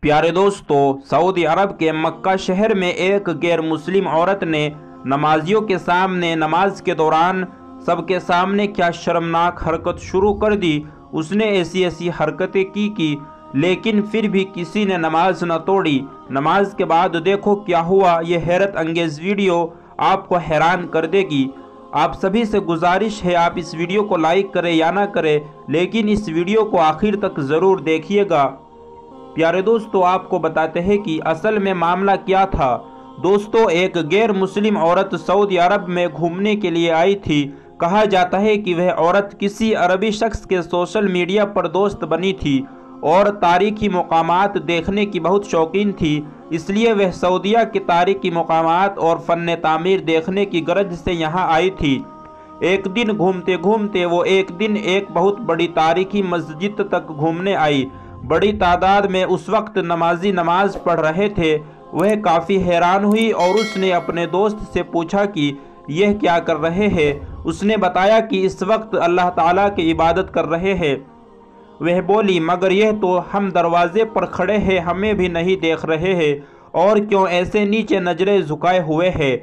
प्यारे दोस्तों, सऊदी अरब के मक्का शहर में एक गैर मुस्लिम औरत ने नमाजियों के सामने नमाज के दौरान सबके सामने क्या शर्मनाक हरकत शुरू कर दी। उसने ऐसी ऐसी हरकतें की लेकिन फिर भी किसी ने नमाज न तोड़ी। नमाज के बाद देखो क्या हुआ। यह हैरत अंगेज वीडियो आपको हैरान कर देगी। आप सभी से गुजारिश है, आप इस वीडियो को लाइक करें या ना करें, लेकिन इस वीडियो को आखिर तक ज़रूर देखिएगा। प्यारे दोस्तों, आपको बताते हैं कि असल में मामला क्या था। दोस्तों, एक गैर मुस्लिम औरत सऊदी अरब में घूमने के लिए आई थी। कहा जाता है कि वह औरत किसी अरबी शख्स के सोशल मीडिया पर दोस्त बनी थी और तारीखी मकामात देखने की बहुत शौकीन थी। इसलिए वह सऊदीया के तारीखी मकामात और फ़न तामीर देखने की गरज से यहाँ आई थी। एक दिन घूमते घूमते वो एक दिन एक बहुत बड़ी तारीखी मस्जिद तक घूमने आई। बड़ी तादाद में उस वक्त नमाजी नमाज पढ़ रहे थे। वह काफ़ी हैरान हुई और उसने अपने दोस्त से पूछा कि यह क्या कर रहे हैं। उसने बताया कि इस वक्त अल्लाह ताला की इबादत कर रहे हैं। वह बोली, मगर यह तो हम दरवाजे पर खड़े हैं, हमें भी नहीं देख रहे हैं, और क्यों ऐसे नीचे नजरें झुकाए हुए हैं।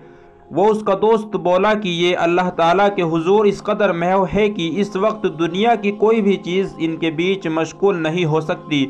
वो उसका दोस्त बोला कि ये अल्लाह ताला के हुजूर इस कदर महव है कि इस वक्त दुनिया की कोई भी चीज़ इनके बीच मशगूल नहीं हो सकती।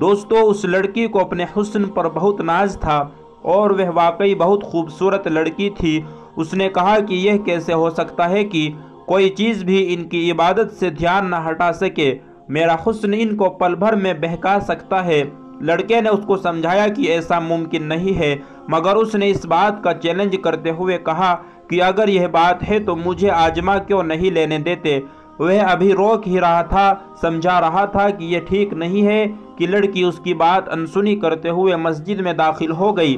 दोस्तों, उस लड़की को अपने हुस्न पर बहुत नाज था और वह वाकई बहुत खूबसूरत लड़की थी। उसने कहा कि यह कैसे हो सकता है कि कोई चीज़ भी इनकी इबादत से ध्यान न हटा सके। मेरा हुस्न इनको पल भर में बहका सकता है। लड़के ने उसको समझाया कि ऐसा मुमकिन नहीं है, मगर उसने इस बात का चैलेंज करते हुए कहा कि अगर यह बात है तो मुझे आजमा क्यों नहीं लेने देते। वह अभी रोक ही रहा था, समझा रहा था कि यह ठीक नहीं है कि लड़की उसकी बात अनसुनी करते हुए मस्जिद में दाखिल हो गई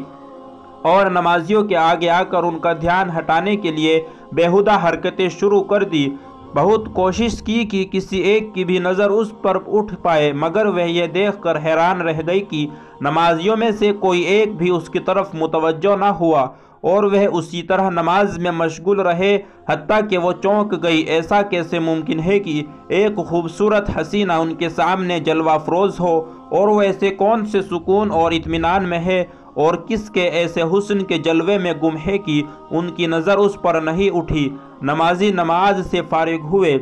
और नमाजियों के आगे आकर उनका ध्यान हटाने के लिए बेहुदा हरकतें शुरू कर दी। बहुत कोशिश की कि किसी एक की भी नज़र उस पर उठ पाए, मगर वह यह देखकर हैरान रह गई कि नमाजियों में से कोई एक भी उसकी तरफ मुतवज्जो न हुआ और वह उसी तरह नमाज में मशगूल रहे। हत्ता कि वो चौंक गई। ऐसा कैसे मुमकिन है कि एक खूबसूरत हसीना उनके सामने जलवा अफरोज़ हो और वो ऐसे कौन से सुकून और इत्मीनान में है और किसके ऐसे हुस्न के जलवे में गुम है कि उनकी नज़र उस पर नहीं उठी। नमाजी नमाज से फारिग हुए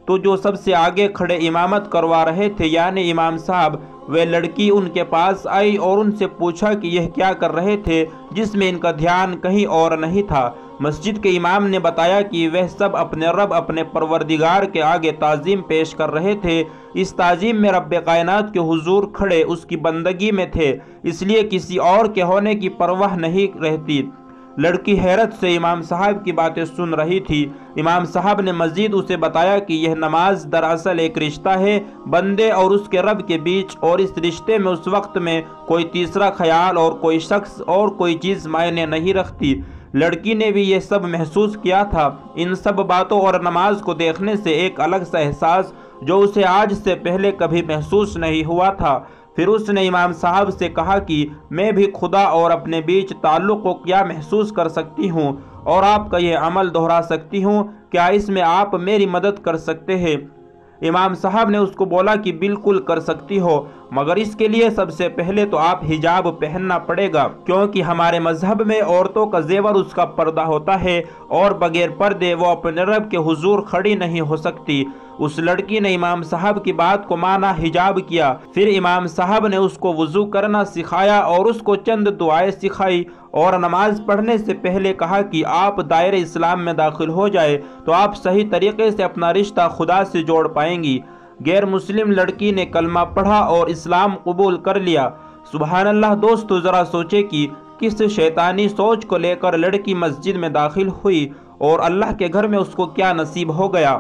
तो जो सबसे आगे खड़े इमामत करवा रहे थे, यानी इमाम साहब, वे लड़की उनके पास आई और उनसे पूछा कि यह क्या कर रहे थे, जिसमें इनका ध्यान कहीं और नहीं था। मस्जिद के इमाम ने बताया कि वह सब अपने रब, अपने परवरदिगार के आगे ताज़ीम पेश कर रहे थे। इस ताज़ीम में रब कायनात के हुजूर खड़े उसकी बंदगी में थे, इसलिए किसी और के होने की परवाह नहीं रहती। लड़की हैरत से इमाम साहब की बातें सुन रही थी। इमाम साहब ने मज़ीद उसे बताया कि यह नमाज दरअसल एक रिश्ता है बंदे और उसके रब के बीच, और इस रिश्ते में उस वक्त में कोई तीसरा ख्याल और कोई शख्स और कोई चीज़ मायने नहीं रखती। लड़की ने भी यह सब महसूस किया था। इन सब बातों और नमाज को देखने से एक अलग सा एहसास जो उसे आज से पहले कभी महसूस नहीं हुआ था। फिर उसने इमाम साहब से कहा कि मैं भी खुदा और अपने बीच ताल्लुक़ को क्या महसूस कर सकती हूँ और आपका यह अमल दोहरा सकती हूँ, क्या इसमें आप मेरी मदद कर सकते हैं। इमाम साहब ने उसको बोला कि बिल्कुल कर सकती हो, मगर इसके लिए सबसे पहले तो आप हिजाब पहनना पड़ेगा, क्योंकि हमारे मजहब में औरतों का जेवर उसका पर्दा होता है और बगैर पर्दे वो अपने रब के हुजूर खड़ी नहीं हो सकती। उस लड़की ने इमाम साहब की बात को माना, हिजाब किया। फिर इमाम साहब ने उसको वुज़ू करना सिखाया और उसको चंद दुआएं सिखाई और नमाज पढ़ने से पहले कहा कि आप दायरे इस्लाम में दाखिल हो जाए तो आप सही तरीके से अपना रिश्ता खुदा से जोड़ पाएंगी। गैर मुस्लिम लड़की ने कलमा पढ़ा और इस्लाम कबूल कर लिया। सुबहान अल्लाह। दोस्तों, ज़रा सोचे कि किस शैतानी सोच को लेकर लड़की मस्जिद में दाखिल हुई और अल्लाह के घर में उसको क्या नसीब हो गया।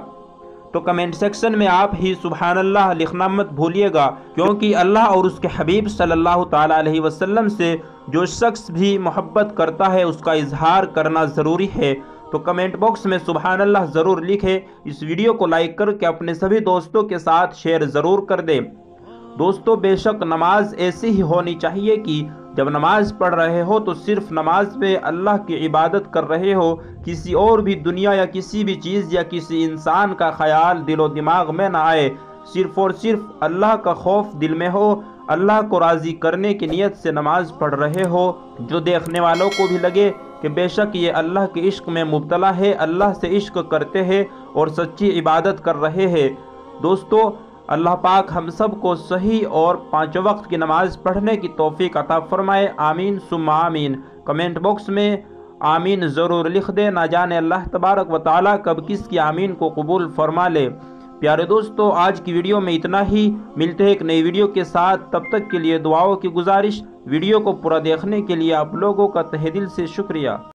तो कमेंट सेक्शन में आप ही सुबहान अल्लाह लिखना मत भूलिएगा, क्योंकि अल्लाह और उसके हबीब सल्लल्लाहु ताला अलैहि वसल्लम से जो शख्स भी मोहब्बत करता है उसका इजहार करना ज़रूरी है। तो कमेंट बॉक्स में सुबहान अल्लाह ज़रूर लिखें। इस वीडियो को लाइक करके अपने सभी दोस्तों के साथ शेयर ज़रूर कर दें। दोस्तों, बेशक नमाज ऐसी ही होनी चाहिए कि जब नमाज पढ़ रहे हो तो सिर्फ नमाज पे अल्लाह की इबादत कर रहे हो, किसी और भी दुनिया या किसी भी चीज़ या किसी इंसान का ख्याल दिलो दिमाग में ना आए। सिर्फ और सिर्फ अल्लाह का खौफ दिल में हो, اللہ کو راضی کرنے کی نیت سے نماز پڑھ رہے ہو، جو دیکھنے والوں کو بھی لگے کہ بے شک یہ اللہ کے عشق میں مبتلا ہے، اللہ سے عشق کرتے ہیں اور سچی عبادت کر رہے ہیں۔ دوستو، اللہ پاک ہم سب کو صحیح اور 5 وقت کی نماز پڑھنے کی توفیق عطا فرمائے، آمین ثم آمین۔ کمنٹ باکس میں آمین ضرور لکھ دیں، نہ جانے اللہ تبارک و تعالیٰ کب کس کی آمین کو قبول فرما لے۔ پیارے دوستو، آج کی ویڈیو میں اتنا ہی، ملتے ہیں ایک نئی ویڈیو کے ساتھ، تب تک کے لیے دعاؤں کی گزارش۔ ویڈیو کو پورا دیکھنے کے لیے آپ لوگوں کا تہہ دل سے شکریہ۔